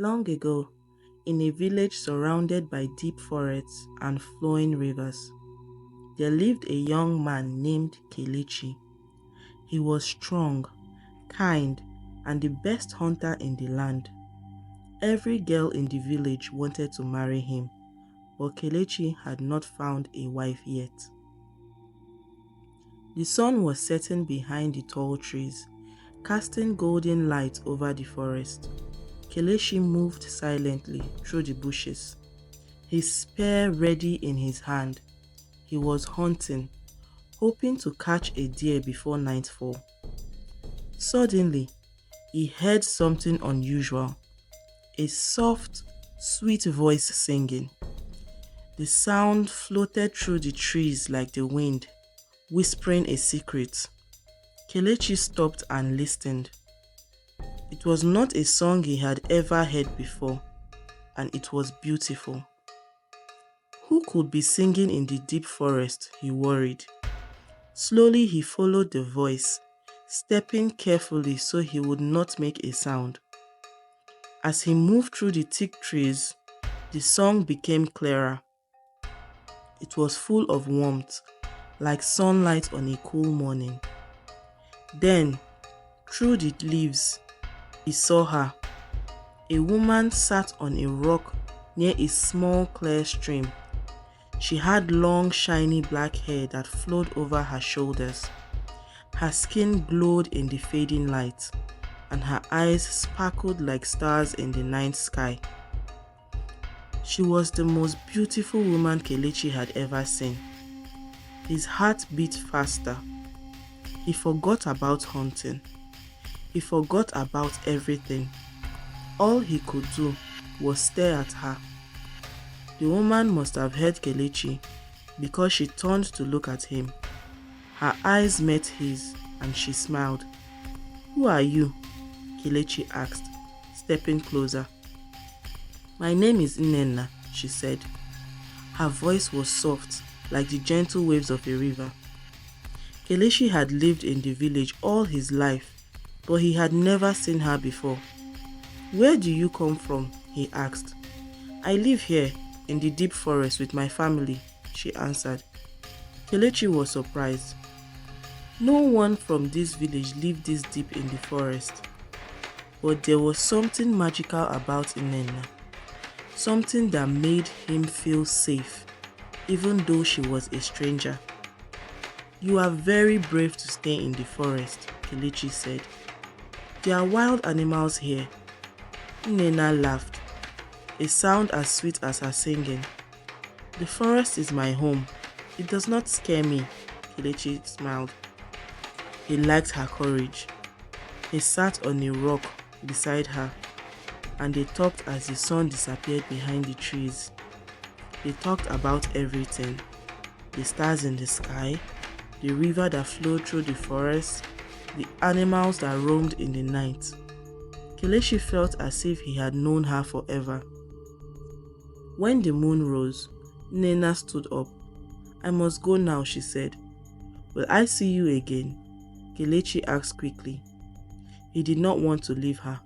Long ago, in a village surrounded by deep forests and flowing rivers, there lived a young man named Kelechi. He was strong, kind, and the best hunter in the land. Every girl in the village wanted to marry him, but Kelechi had not found a wife yet. The sun was setting behind the tall trees, casting golden light over the forest. Kelechi moved silently through the bushes, his spear ready in his hand. He was hunting, hoping to catch a deer before nightfall. Suddenly, he heard something unusual, a soft, sweet voice singing. The sound floated through the trees like the wind, whispering a secret. Kelechi stopped and listened. It was not a song he had ever heard before, and it was beautiful. Who could be singing in the deep forest, he worried. Slowly he followed the voice, stepping carefully so he would not make a sound. As he moved through the thick trees, the song became clearer. It was full of warmth, like sunlight on a cool morning. Then, through the leaves, he saw her. A woman sat on a rock near a small clear stream. She had long shiny black hair that flowed over her shoulders. Her skin glowed in the fading light, and her eyes sparkled like stars in the night sky. She was the most beautiful woman Kelechi had ever seen. His heart beat faster. He forgot about hunting. He forgot about everything. All he could do was stare at her. The woman must have heard Kelechi because she turned to look at him. Her eyes met his and she smiled. "Who are you?" Kelechi asked, stepping closer. "My name is Nnenna," she said. Her voice was soft, like the gentle waves of a river. Kelechi had lived in the village all his life, but he had never seen her before. "Where do you come from?" he asked. "I live here, in the deep forest with my family," she answered. Kelechi was surprised. No one from this village lived this deep in the forest. But there was something magical about Nnenna, something that made him feel safe, even though she was a stranger. "You are very brave to stay in the forest," Kelechi said. "There are wild animals here." Nnenna laughed, a sound as sweet as her singing. "The forest is my home. It does not scare me," Kelechi smiled. He liked her courage. He sat on a rock beside her, and they talked as the sun disappeared behind the trees. They talked about everything: the stars in the sky, the river that flowed through the forest, the animals that roamed in the night. Kelechi felt as if he had known her forever. When the moon rose, Nnenna stood up. "I must go now," she said. "Will I see you again?" Kelechi asked quickly. He did not want to leave her.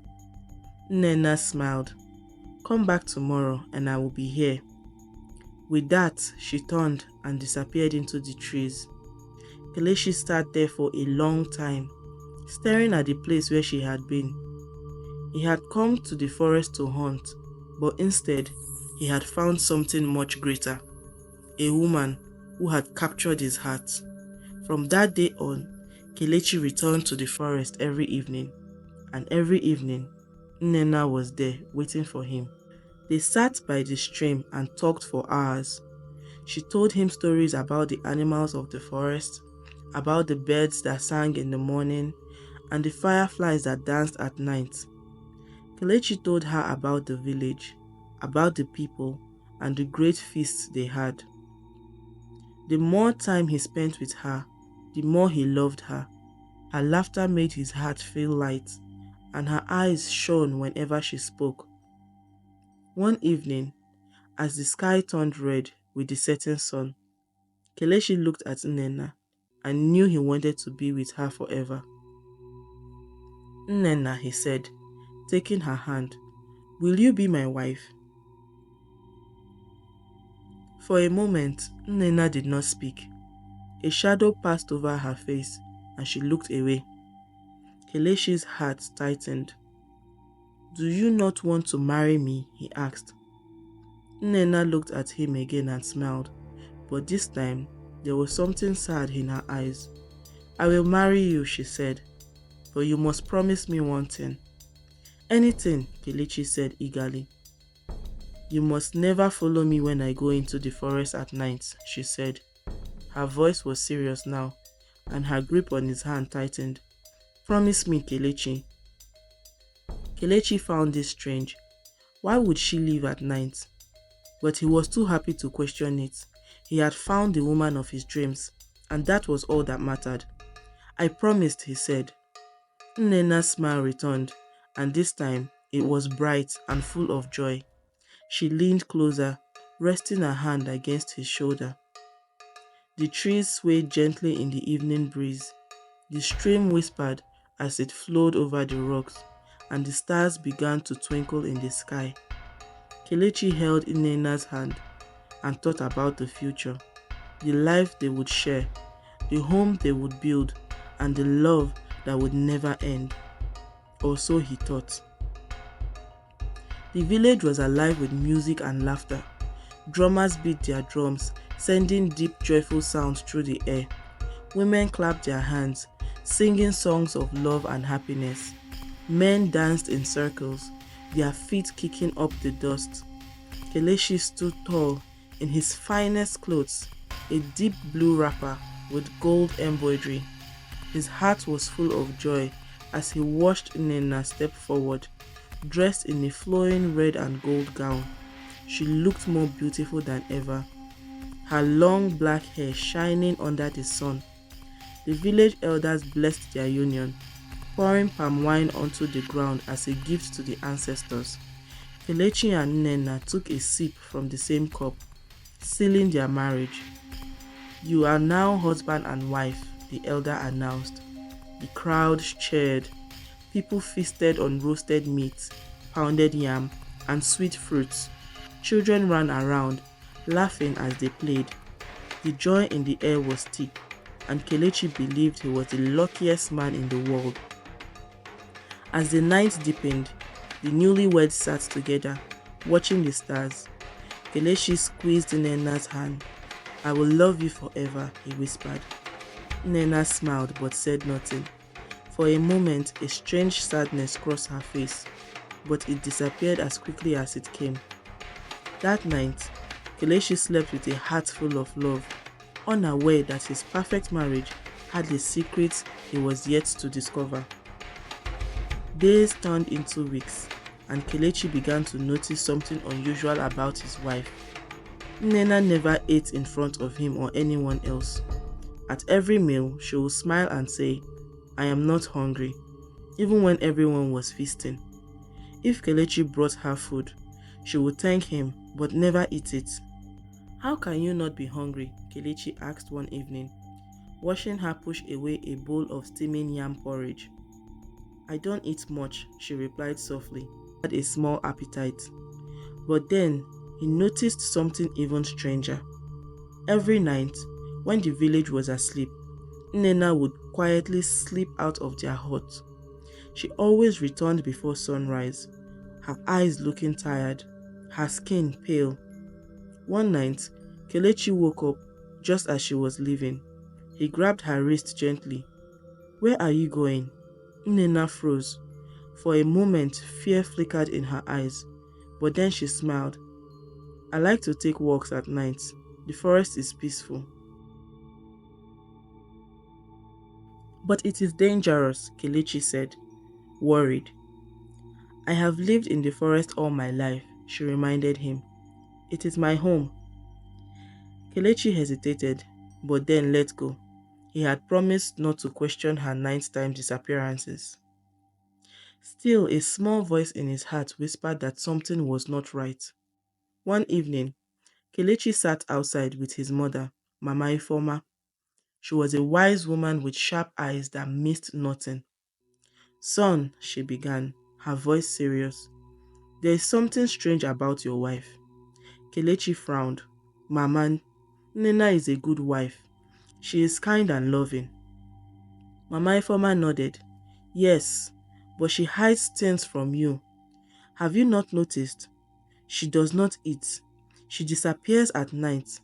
Nnenna smiled. "Come back tomorrow and I will be here." With that, she turned and disappeared into the trees. Kelechi sat there for a long time, staring at the place where she had been. He had come to the forest to hunt, but instead, he had found something much greater: a woman who had captured his heart. From that day on, Kelechi returned to the forest every evening, and every evening, Nnenna was there waiting for him. They sat by the stream and talked for hours. She told him stories about the animals of the forest, about the birds that sang in the morning, and the fireflies that danced at night. Kelechi told her about the village, about the people, and the great feasts they had. The more time he spent with her, the more he loved her. Her laughter made his heart feel light, and her eyes shone whenever she spoke. One evening, as the sky turned red with the setting sun, Kelechi looked at Nnenna and knew he wanted to be with her forever. "Nnenna," he said, taking her hand, Will you be my wife? For a moment, Nnenna did not speak. A shadow passed over her face and she looked away. Kelechi's heart tightened. Do you not want to marry me? He asked. Nnenna looked at him again and smiled, but this time there was something sad in her eyes. I will marry you, she said, but you must promise me one thing. Anything, Kelechi said eagerly. You must never follow me when I go into the forest at night, she said. Her voice was serious now, and her grip on his hand tightened. Promise me, Kelechi. Kelechi found this strange. Why would she leave at night? But he was too happy to question it. He had found the woman of his dreams, and that was all that mattered. I promised, he said. Nnenna's smile returned, and this time it was bright and full of joy. She leaned closer, resting her hand against his shoulder. The trees swayed gently in the evening breeze. The stream whispered as it flowed over the rocks, and the stars began to twinkle in the sky. Kelechi held Nnenna's hand and thought about the future, the life they would share, the home they would build, and the love that would never end. Or so he thought. The village was alive with music and laughter. Drummers beat their drums, sending deep, joyful sounds through the air. Women clapped their hands, singing songs of love and happiness. Men danced in circles, their feet kicking up the dust. Kelechi stood tall in his finest clothes, a deep blue wrapper with gold embroidery. His heart was full of joy as he watched Nnenna step forward, dressed in a flowing red and gold gown. She looked more beautiful than ever, her long black hair shining under the sun. The village elders blessed their union, pouring palm wine onto the ground as a gift to the ancestors. Kelechi and Nnenna took a sip from the same cup, sealing their marriage. You are now husband and wife, the elder announced. The crowd cheered. People feasted on roasted meat, pounded yam, and sweet fruits. Children ran around, laughing as they played. The joy in the air was thick, and Kelechi believed he was the luckiest man in the world. As the night deepened, the newlyweds sat together, watching the stars. Kelechi squeezed Nnenna's hand. I will love you forever, he whispered. Nnenna smiled but said nothing. For a moment, a strange sadness crossed her face, but it disappeared as quickly as it came. That night, Kelechi slept with a heart full of love, unaware that his perfect marriage had a secret he was yet to discover. Days turned into weeks, and Kelechi began to notice something unusual about his wife. Nnenna never ate in front of him or anyone else. At every meal, she would smile and say, I am not hungry, even when everyone was feasting. If Kelechi brought her food, she would thank him but never eat it. How can you not be hungry? Kelechi asked one evening, watching her push away a bowl of steaming yam porridge. I don't eat much, she replied softly. He had a small appetite. But then, he noticed something even stranger. Every night, when the village was asleep, Nnenna would quietly slip out of their hut. She always returned before sunrise, her eyes looking tired, her skin pale. One night, Kelechi woke up just as she was leaving. He grabbed her wrist gently. Where are you going? Nnenna froze. For a moment, fear flickered in her eyes, but then she smiled. I like to take walks at night. The forest is peaceful. But it is dangerous, Kelechi said, worried. I have lived in the forest all my life, she reminded him. It is my home. Kelechi hesitated, but then let go. He had promised not to question her nighttime disappearances. Still, a small voice in his heart whispered that something was not right. One evening, Kelechi sat outside with his mother, Mama Ifoma. She was a wise woman with sharp eyes that missed nothing. Son, she began, her voice serious. There is something strange about your wife. Kelechi frowned. Mama, Nnenna is a good wife. She is kind and loving. Mama Ifeoma nodded. Yes, but she hides things from you. Have you not noticed? She does not eat. She disappears at night.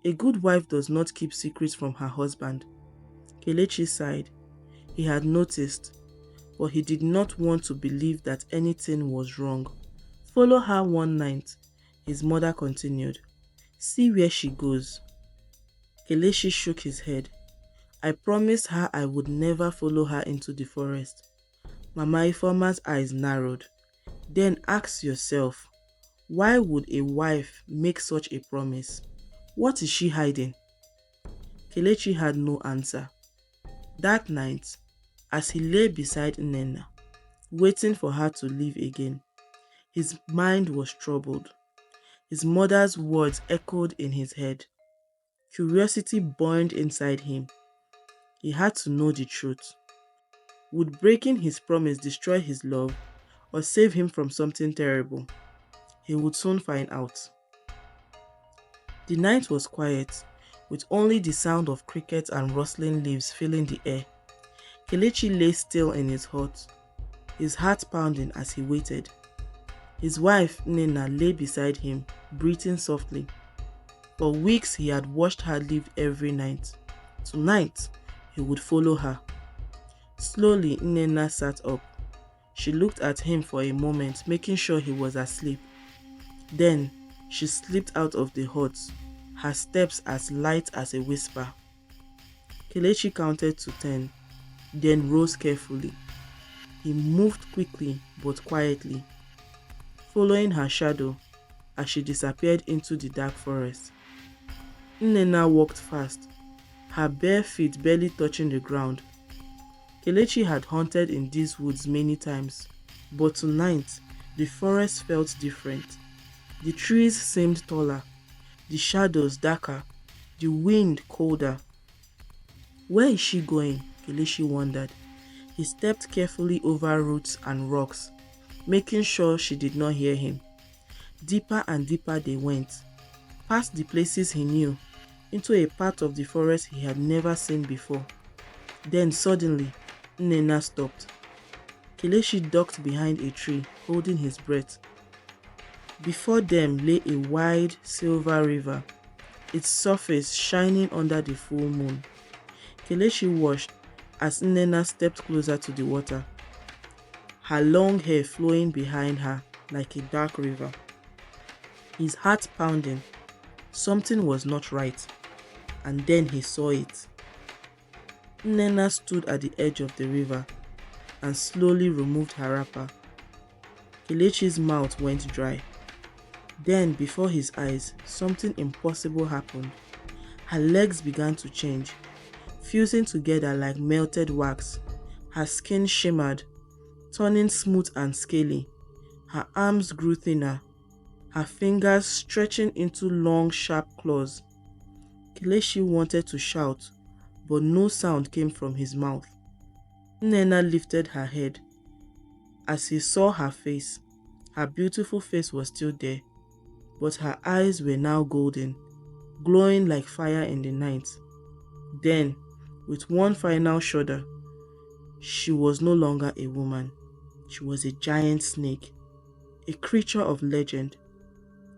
A good wife does not keep secrets from her husband. Kelechi sighed. He had noticed, but he did not want to believe that anything was wrong. Follow her one night, his mother continued. See where she goes. Kelechi shook his head. I promised her I would never follow her into the forest. Mama Ifeoma's eyes narrowed. Then ask yourself, why would a wife make such a promise? What is she hiding? Kelechi had no answer. That night, as he lay beside Nnenna, waiting for her to leave again, his mind was troubled. His mother's words echoed in his head. Curiosity burned inside him. He had to know the truth. Would breaking his promise destroy his love or save him from something terrible? He would soon find out. The night was quiet, with only the sound of crickets and rustling leaves filling the air. Kelechi lay still in his hut, his heart pounding as he waited. His wife, Nnenna, lay beside him, breathing softly. For weeks he had watched her leave every night. Tonight, he would follow her. Slowly, Nnenna sat up. She looked at him for a moment, making sure he was asleep. Then, she slipped out of the hut, her steps as light as a whisper. Kelechi counted to 10, then rose carefully. He moved quickly but quietly, following her shadow as she disappeared into the dark forest. Nnenna walked fast, her bare feet barely touching the ground. Kelechi had hunted in these woods many times, but tonight the forest felt different. The trees seemed taller, the shadows darker, the wind colder. Where is she going? Kelechi wondered. He stepped carefully over roots and rocks, making sure she did not hear him. Deeper and deeper they went, past the places he knew, into a part of the forest he had never seen before. Then suddenly, Nnenna stopped. Kelechi ducked behind a tree, holding his breath. Before them lay a wide, silver river, its surface shining under the full moon. Kelechi watched as Nnenna stepped closer to the water, her long hair flowing behind her like a dark river. His heart pounding. Something was not right. And then he saw it. Nnenna stood at the edge of the river and slowly removed her wrapper. Kelechi's mouth went dry. Then, before his eyes, something impossible happened. Her legs began to change, fusing together like melted wax. Her skin shimmered, turning smooth and scaly. Her arms grew thinner, her fingers stretching into long, sharp claws. Kelechi wanted to shout, but no sound came from his mouth. Nnenna lifted her head. As he saw her face, her beautiful face was still there, but her eyes were now golden, glowing like fire in the night. Then, with one final shudder, she was no longer a woman. She was a giant snake, a creature of legend.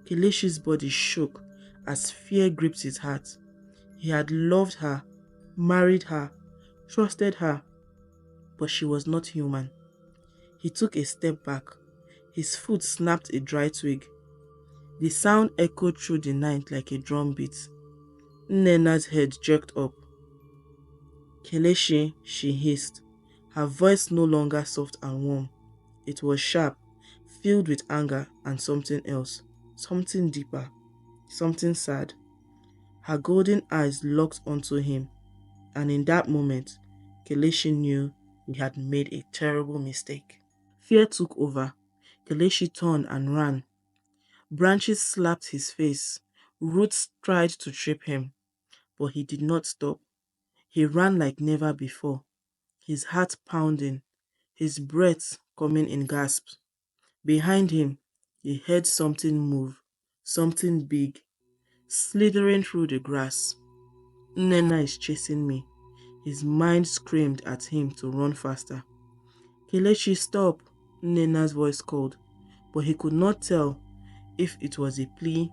Kelechi's body shook as fear gripped his heart. He had loved her, married her, trusted her, but she was not human. He took a step back. His foot snapped a dry twig. The sound echoed through the night like a drum beat. Nnenna's head jerked up. Kelechi, she hissed, her voice no longer soft and warm. It was sharp, filled with anger and something else, something deeper, something sad. Her golden eyes locked onto him, and in that moment, Kelechi knew he had made a terrible mistake. Fear took over. Kelechi turned and ran. Branches slapped his face. Roots tried to trip him, but he did not stop. He ran like never before, his heart pounding, his breath coming in gasps. Behind him, He heard something move, something big, slithering through the grass. Nnenna is chasing me. His mind screamed at him to run faster. Kelechi, stop, Nnenna's voice called, but he could not tell if it was a plea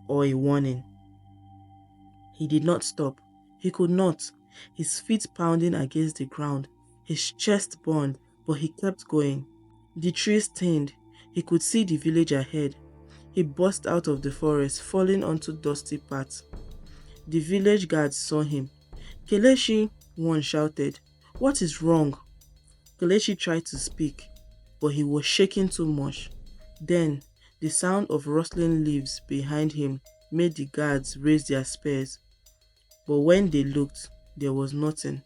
or a warning. He did not stop. He could not, his feet pounding against the ground. His chest burned, but he kept going. The trees thinned. He could see the village ahead. He burst out of the forest, falling onto dusty paths. The village guards saw him. Kelechi, one shouted. What is wrong? Kelechi tried to speak, but he was shaking too much. Then, the sound of rustling leaves behind him made the guards raise their spears. But when they looked, there was nothing.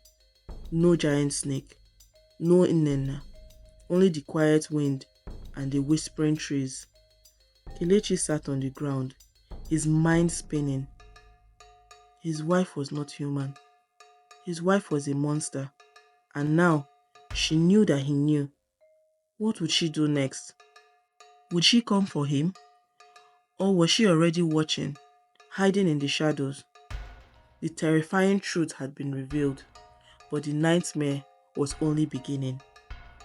No giant snake, no Nnenna, only the quiet wind and the whispering trees. Kelechi sat on the ground, his mind spinning. His wife was not human. His wife was a monster. And now, she knew that he knew. What would she do next? Would she come for him? Or was she already watching, hiding in the shadows? The terrifying truth had been revealed, but the nightmare was only beginning.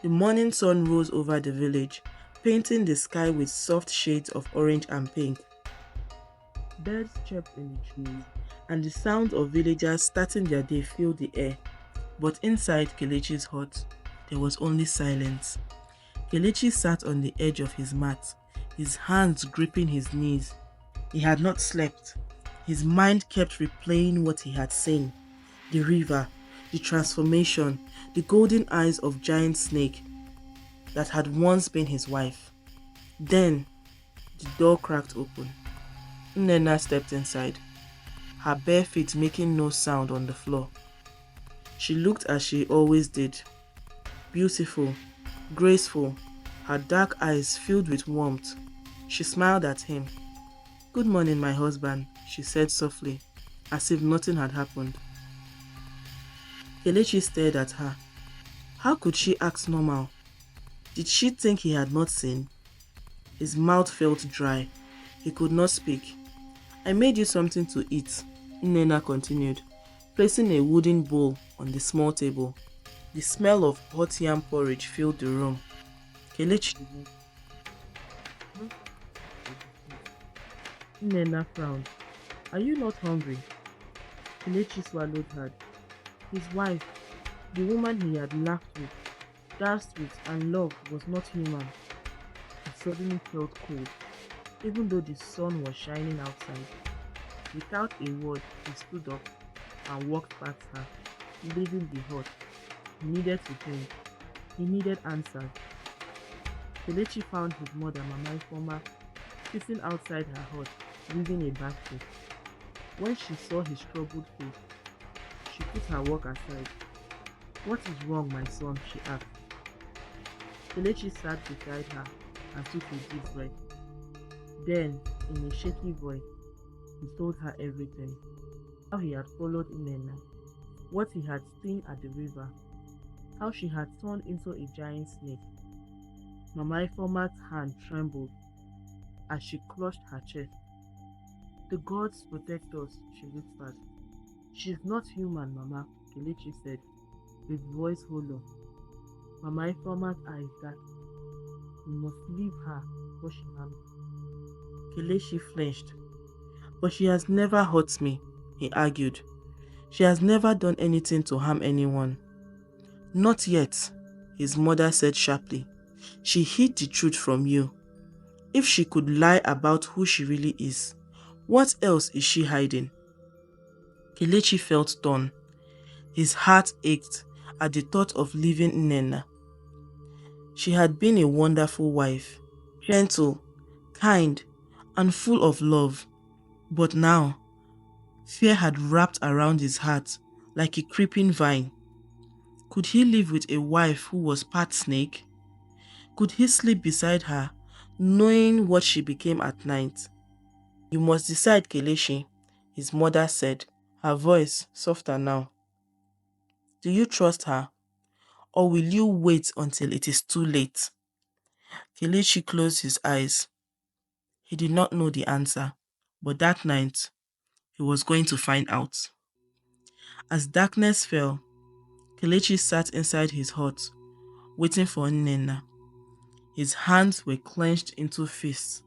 The morning sun rose over the village, painting the sky with soft shades of orange and pink. Birds chirped in the trees, and the sound of villagers starting their day filled the air. But inside Kelechi's hut, there was only silence. Kelechi sat on the edge of his mat, his hands gripping his knees. He had not slept. His mind kept replaying what he had seen. The river, the transformation, the golden eyes of giant snake that had once been his wife. Then, the door cracked open. Nnenna stepped inside, her bare feet making no sound on the floor. She looked as she always did, beautiful, graceful, her dark eyes filled with warmth. She smiled at him. Good morning, my husband, she said softly, as if nothing had happened. Kelechi stared at her. How could she act normal? Did she think he had not seen? His mouth felt dry. He could not speak. I made you something to eat, Nnenna continued, placing a wooden bowl on the small table. The smell of hot yam porridge filled the room. Kelechi. Nnenna frowned. Are you not hungry? Kelechi swallowed hard. His wife, the woman he had laughed with, danced with and loved, was not human. He suddenly felt cold, even though the sun was shining outside. Without a word, he stood up and walked past her, leaving the hut. He needed to think. He needed answers. Kelechi found his mother, Mama Ifoma, sitting outside her hut, weaving a basket. When she saw his troubled face, she put her work aside. What is wrong, my son? She asked. Kelechi sat beside her and took a deep breath. Then, in a shaky voice, he told her everything. How he had followed Nnenna, what he had seen at the river, how she had turned into a giant snake. Mama Ifoma's hand trembled as she clutched her chest. The gods protect us, she whispered. She's not human, Mama, Kelechi said, his voice hollow. Mama Ifoma's eyes darkened. We must leave her, before she harms. Kelechi flinched. But she has never hurt me, he argued. She has never done anything to harm anyone. Not yet, his mother said sharply. She hid the truth from you. If she could lie about who she really is, what else is she hiding? Kelechi felt torn. His heart ached at the thought of leaving Nnenna. She had been a wonderful wife, gentle, kind, and full of love. But now, fear had wrapped around his heart like a creeping vine. Could he live with a wife who was part snake? Could he sleep beside her, knowing what she became at night? You must decide, Kelechi, his mother said, her voice softer now. Do you trust her, or will you wait until it is too late? Kelechi closed his eyes. He did not know the answer, but that night he was going to find out. As darkness fell, Kelechi sat inside his hut, waiting for Nnenna. His hands were clenched into fists,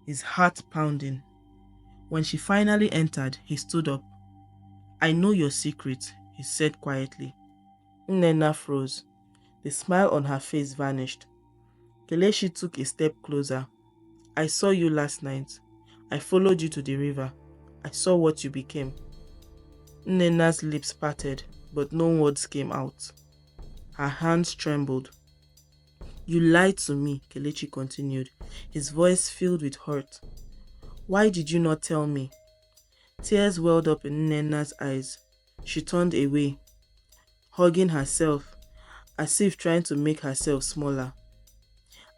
his heart pounding. When she finally entered, he stood up. "I know your secret," he said quietly. Nnenna froze. The smile on her face vanished. Kelechi took a step closer. "I saw you last night. I followed you to the river. I saw what you became." Nnenna's lips parted, but no words came out. Her hands trembled. "You lied to me," Kelechi continued, his voice filled with hurt. "Why did you not tell me?" Tears welled up in Nnenna's eyes. She turned away, hugging herself, as if trying to make herself smaller.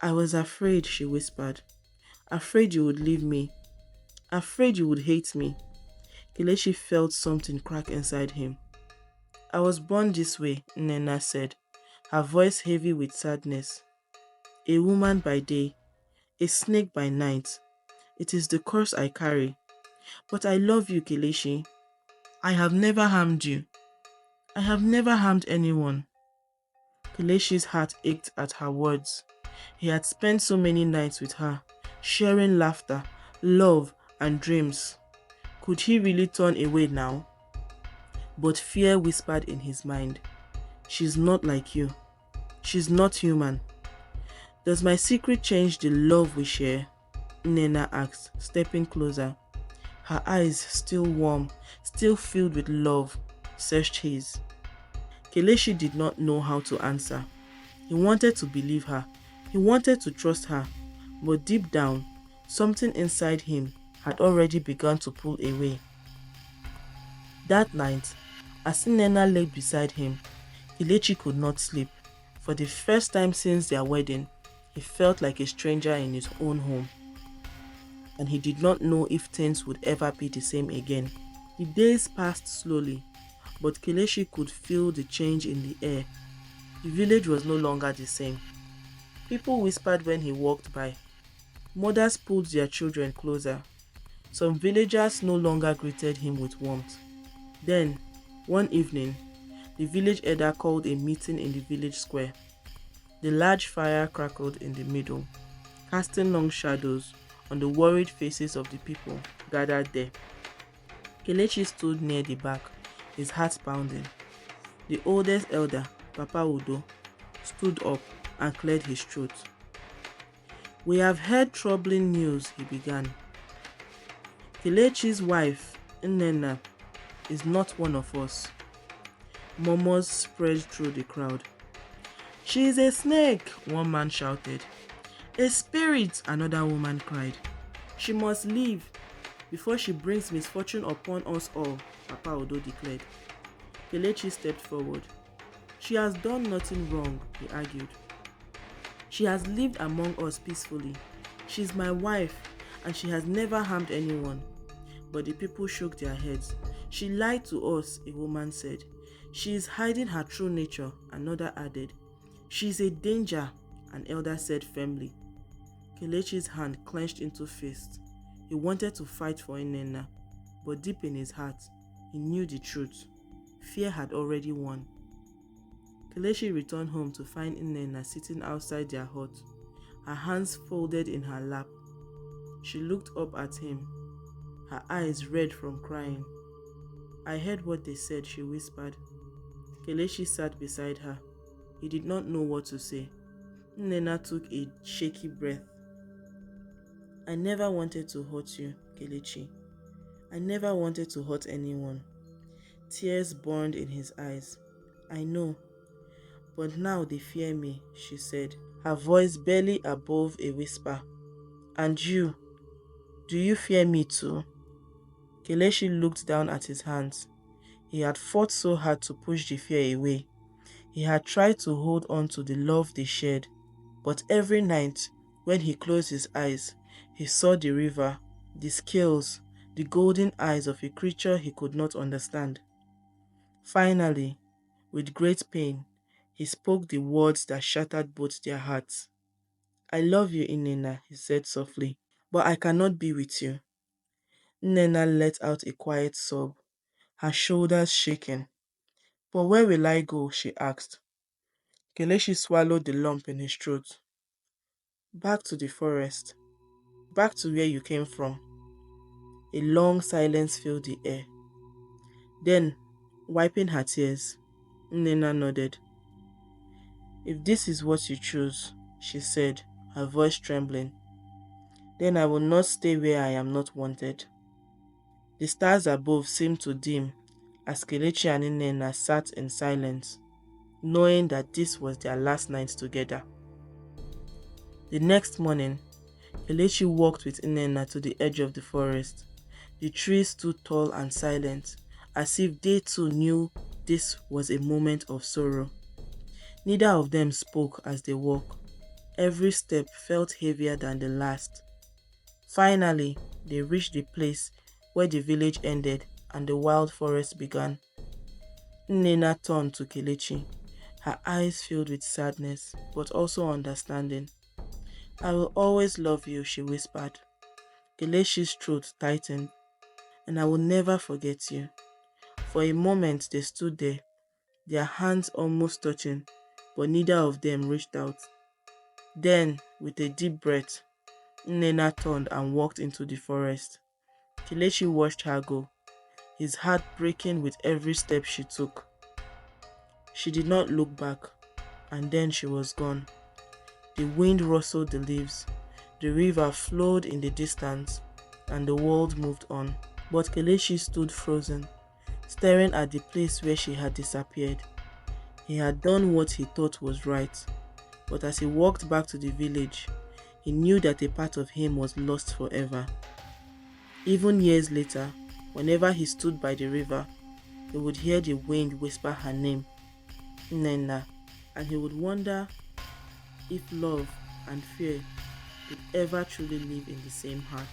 "I was afraid," she whispered. "Afraid you would leave me. Afraid you would hate me." Kelechi felt something crack inside him. "I was born this way," Nnenna said, her voice heavy with sadness. "A woman by day, a snake by night. It is the curse I carry. But I love you, Kelechi. I have never harmed you. I have never harmed anyone." Kelechi's heart ached at her words. He had spent so many nights with her, sharing laughter, love, and dreams. Could he really turn away now? But fear whispered in his mind. "She's not like you. She's not human." "Does my secret change the love we share?" Nnenna asked, stepping closer. Her eyes, still warm, still filled with love, searched his. Kelechi did not know how to answer. He wanted to believe her. He wanted to trust her. But deep down, something inside him had already begun to pull away. That night, as Nnenna lay beside him, Kelechi could not sleep. For the first time since their wedding, he felt like a stranger in his own home. And he did not know if things would ever be the same again. The days passed slowly, but Kelechi could feel the change in the air. The village was no longer the same. People whispered when he walked by. Mothers pulled their children closer. Some villagers no longer greeted him with warmth. Then, one evening, the village elder called a meeting in the village square. The large fire crackled in the middle, casting long shadows on the worried faces of the people gathered there. Kelechi stood near the back, his heart pounding. The oldest elder, Papa Udo, stood up and cleared his throat. "We have heard troubling news," he began. "Kelechi's wife, Nnenna, is not one of us." Murmurs spread through the crowd. "She is a snake," one man shouted. "A spirit," another woman cried. "She must leave before she brings misfortune upon us all," Papa Udo declared. Kelechi stepped forward. "She has done nothing wrong," he argued. "She has lived among us peacefully. She is my wife, and she has never harmed anyone." But the people shook their heads. "She lied to us," a woman said. "She is hiding her true nature," another added. "She is a danger," an elder said firmly. Kelechi's hand clenched into fists. He wanted to fight for Nnenna, but deep in his heart, he knew the truth. Fear had already won. Kelechi returned home to find Nnenna sitting outside their hut, her hands folded in her lap. She looked up at him, her eyes red from crying. "I heard what they said," she whispered. Kelechi sat beside her. He did not know what to say. Nnenna took a shaky breath. "I never wanted to hurt you, Kelechi. I never wanted to hurt anyone." Tears burned in his eyes. "I know. But now they fear me," she said, her voice barely above a whisper. "And you, do you fear me too?" Kelechi looked down at his hands. He had fought so hard to push the fear away. He had tried to hold on to the love they shared. But every night, when he closed his eyes, he saw the river, the scales, the golden eyes of a creature he could not understand. Finally, with great pain, he spoke the words that shattered both their hearts. "I love you, Nnenna," he said softly. But I cannot be with you. Nnenna let out a quiet sob, her shoulders shaking. But where will I go? She asked. Kelechi swallowed the lump in his throat. Back to the forest. Back to where you came from. A long silence filled the air. Then, wiping her tears, Nnenna nodded. If this is what you choose, she said, her voice trembling, then I will not stay where I am not wanted. The stars above seemed to dim as Kelechi and Nnenna sat in silence, knowing that this was their last night together. The next morning, Kelechi walked with Nnenna to the edge of the forest. The trees stood tall and silent, as if they too knew this was a moment of sorrow. Neither of them spoke as they walked. Every step felt heavier than the last. Finally, they reached the place where the village ended and the wild forest began. Nnenna turned to Kelechi, her eyes filled with sadness, but also understanding. I will always love you, she whispered. Kelechi's throat tightened. And I will never forget you. For a moment they stood there, their hands almost touching, but neither of them reached out. Then, with a deep breath, Nnenna turned and walked into the forest. Kelechi watched her go, his heart breaking with every step she took. She did not look back, and then she was gone. The wind rustled the leaves, the river flowed in the distance, and the world moved on. But Kelechi stood frozen, staring at the place where she had disappeared. He had done what he thought was right, but as he walked back to the village, he knew that a part of him was lost forever. Even years later, whenever he stood by the river, he would hear the wind whisper her name, Nnenna, and he would wonder if love and fear could ever truly live in the same heart.